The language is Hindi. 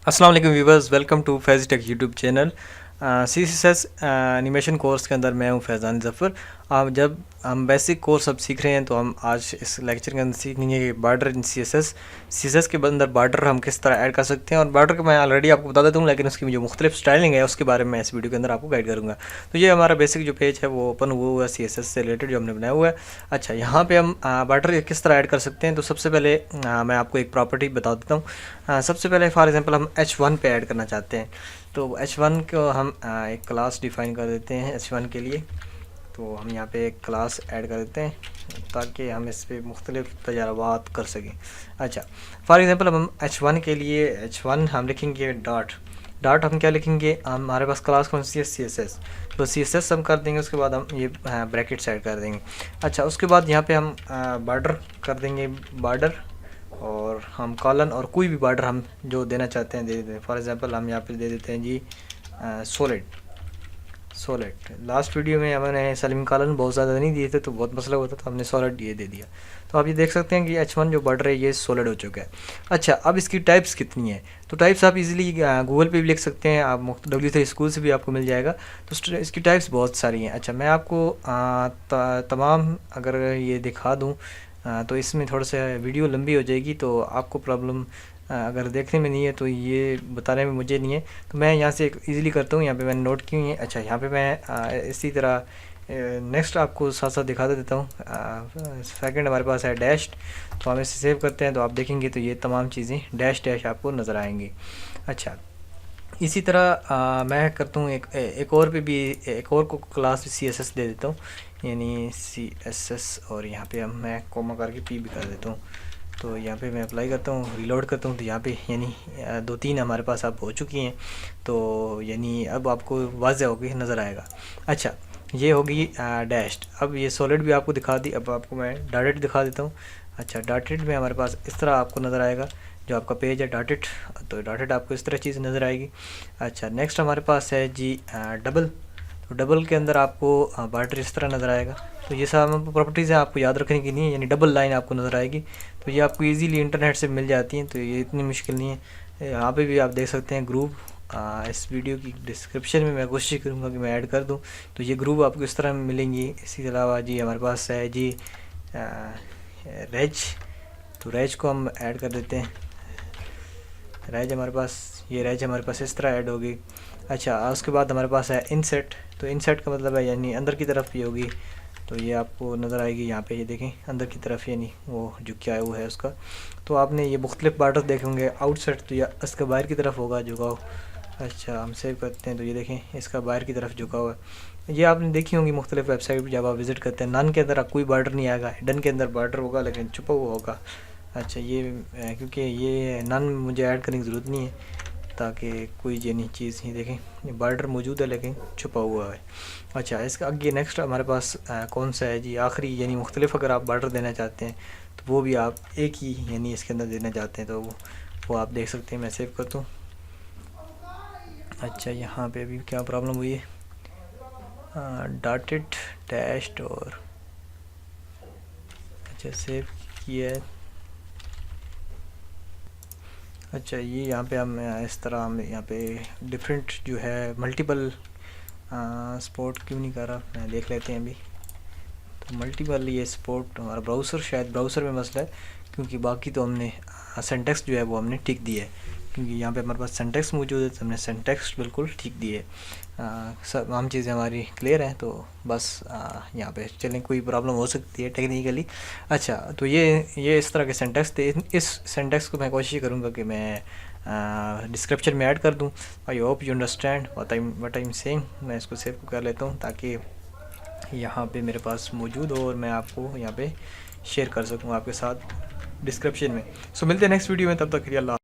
अस्सलाम वालेकुम viewers, welcome to Faiz tech YouTube channel. CSS animation course के अंदर मैं हूं फैज़ान ज़फ़र। जब हम बेसिक कोर्स अब सीख रहे हैं तो हम आज इस लेक्चर के अंदर सीखेंगे कि बार्डर इन CSS के अंदर बार्डर हम किस तरह ऐड कर सकते हैं। और बार्डर को मैं ऑलरेडी आपको बता देता हूँ, लेकिन उसकी जो मुख्तलिफ स्टाइलिंग है उसके बारे में इस वीडियो के अंदर आपको गाइड करूँगा। तो ये हमारा बेसिक जो पेज है वो ओपन हुआ है CSS से रिलेटेड जो हमने बनाया हुआ है। अच्छा, यहाँ पर हम बार्डर किस तरह ऐड कर सकते हैं। तो सबसे पहले मैं आपको एक प्रॉपर्टी बता देता हूँ। सबसे पहले फॉर एग्जांपल हम H1 पे ऐड करना चाहते हैं, तो H1 को हम एक क्लास डिफ़ाइन कर देते हैं H1 के लिए। तो हम यहाँ पे एक क्लास ऐड कर देते हैं ताकि हम इस पर मुख्तलिफ तजर्बात कर सकें। अच्छा, फॉर एग्ज़ाम्पल हम H1 के लिए H1 हम लिखेंगे डॉट हम क्या लिखेंगे, हमारे पास क्लास कौन सी है CSS, तो CSS हम कर देंगे। उसके बाद हम ये ब्रैकेट्स ऐड कर देंगे। अच्छा, उसके बाद यहाँ पे हम बार्डर कर देंगे, बार्डर, और हम कॉलन और कोई भी बार्डर हम जो देना चाहते हैं दे देते हैं। फॉर एग्ज़ाम्पल हम यहाँ पे दे देते हैं जी सॉलिड। लास्ट वीडियो में हमने सलीम कॉलन बहुत ज़्यादा नहीं दिए थे तो बहुत मसला होता, तो हमने सॉलिड ये दे दिया। तो आप ये देख सकते हैं कि H1 जो बार्डर है ये सॉलिड हो चुका है। अच्छा, अब इसकी टाइप्स कितनी है, तो टाइप्स आप इजीली गूगल पे भी लिख सकते हैं, आप W3 स्कूल से भी आपको मिल जाएगा। तो इसकी टाइप्स बहुत सारी हैं। अच्छा, मैं आपको तमाम अगर ये दिखा दूँ तो इसमें थोड़ा सा वीडियो लंबी हो जाएगी, तो आपको प्रॉब्लम अगर देखने में नहीं है तो ये बताने में मुझे नहीं है। तो मैं यहाँ से इजीली करता हूँ, यहाँ पे मैंने नोट की हुई है। अच्छा, यहाँ पे मैं इसी तरह नेक्स्ट आपको साथ साथ दिखा देता हूँ। सेकंड हमारे पास है डैश्ड, तो हम इसे सेव करते हैं तो आप देखेंगे तो ये तमाम चीज़ें डैश डैश आपको नज़र आएंगी। अच्छा, इसी तरह मैं करता हूँ एक और पे भी एक और को क्लास CSS दे देता हूँ, यानी CSS, और यहाँ पे मैं कोमा करके P भी कर देता हूँ। तो यहाँ पे मैं अप्लाई करता हूँ, रीलोड करता हूँ, तो यहाँ पे यानी 2-3 हमारे पास अब हो चुकी हैं। तो यानी अब आपको वाज़ह होगी नज़र आएगा। अच्छा, ये होगी डैश्ड। अब ये सॉलिड भी आपको दिखा दी, अब आपको मैं डॉटेड दिखा देता हूँ। अच्छा, डॉटेड में हमारे पास इस तरह आपको नज़र आएगा जो आपका पेज है डॉटेड, तो डॉटेड आपको इस तरह चीज़ नज़र आएगी। अच्छा, नेक्स्ट हमारे पास है जी डबल। तो डबल के अंदर आपको बार्डर इस तरह नज़र आएगा। तो ये सब प्रॉपर्टीज़ हैं, आपको याद रखने की नहीं है, यानी डबल लाइन आपको नज़र आएगी। तो ये आपको इजीली इंटरनेट से मिल जाती हैं, तो ये इतनी मुश्किल नहीं है। यहाँ पे भी आप देख सकते हैं ग्रुप, इस वीडियो की डिस्क्रिप्शन में मैं कोशिश करूँगा कि मैं ऐड कर दूँ, तो ये ग्रुप आपको इस तरह मिलेंगी। इसी के अलावा जी हमारे पास है जी रेज, तो रेज को हम ऐड कर देते हैं। रेज हमारे पास इस तरह ऐड होगी। अच्छा, उसके बाद हमारे पास है इनसेट, तो इनसेट का मतलब है यानी अंदर की तरफ ये होगी, तो ये आपको नज़र आएगी यहाँ पे, ये देखें अंदर की तरफ, यानी वो जो क्या है वो है उसका। तो आपने ये मुख्तलिफ बार्डर देखे होंगे। आउटसेट तो या इसका बाहर की तरफ होगा झुकाव। अच्छा, हम सेव करते हैं तो ये देखें इसका बाहर की तरफ झुका हुआ है। ये आपने देखी होंगी मुख्तलिफ वेबसाइट जब आप विज़िट करते हैं। नन के अंदर कोई बार्डर नहीं आएगा, हिडन के अंदर बार्डर होगा लेकिन छुपा हुआ होगा। अच्छा, ये क्योंकि ये नन मुझे ऐड करने की ज़रूरत नहीं है ताकि कोई ये चीज़ नहीं, देखें ये बार्डर मौजूद है लेकिन छुपा हुआ है। अच्छा, इसका आगे नेक्स्ट हमारे पास कौन सा है जी आखिरी, यानी मुख्तलिफ अगर आप बार्डर देना चाहते हैं तो वो भी आप एक ही यानी इसके अंदर देना चाहते हैं तो वो आप देख सकते हैं। मैं सेव करता हूँ। अच्छा, यहाँ पे अभी क्या प्रॉब्लम हुई है, डॉटेड डैश्ड, और अच्छा सेव किया है। अच्छा, ये यहाँ पे हम इस तरह हम यहाँ पे डिफरेंट जो है मल्टीपल सपोर्ट क्यों नहीं कर रहा, मैं देख लेते हैं अभी। तो मल्टीपल ये सपोर्ट हमारा ब्राउज़र, शायद ब्राउज़र में मसला है, क्योंकि बाकी तो हमने सिंटैक्स जो है वो हमने ठीक दी है, क्योंकि यहाँ पे हमारे पास सिंटैक्स मौजूद है तो हमने सिंटैक्स बिल्कुल ठीक दी है। सब आम चीज़ें हमारी क्लियर हैं, तो बस यहाँ पे चलें, कोई प्रॉब्लम हो सकती है टेक्निकली। अच्छा, तो ये इस तरह के सिंटैक्स थे। इस सिंटैक्स को मैं कोशिश करूँगा कि मैं डिस्क्रिप्शन में ऐड कर दूँ। I hope you understand what I am saying. मैं इसको सेव कर लेता हूँ ताकि यहाँ पे मेरे पास मौजूद हो और मैं आपको यहाँ पे शेयर कर सकूँ आपके साथ डिस्क्रिप्शन में। सो मिलते हैं नेक्स्ट वीडियो में, तब तक के लिए अल्लाह।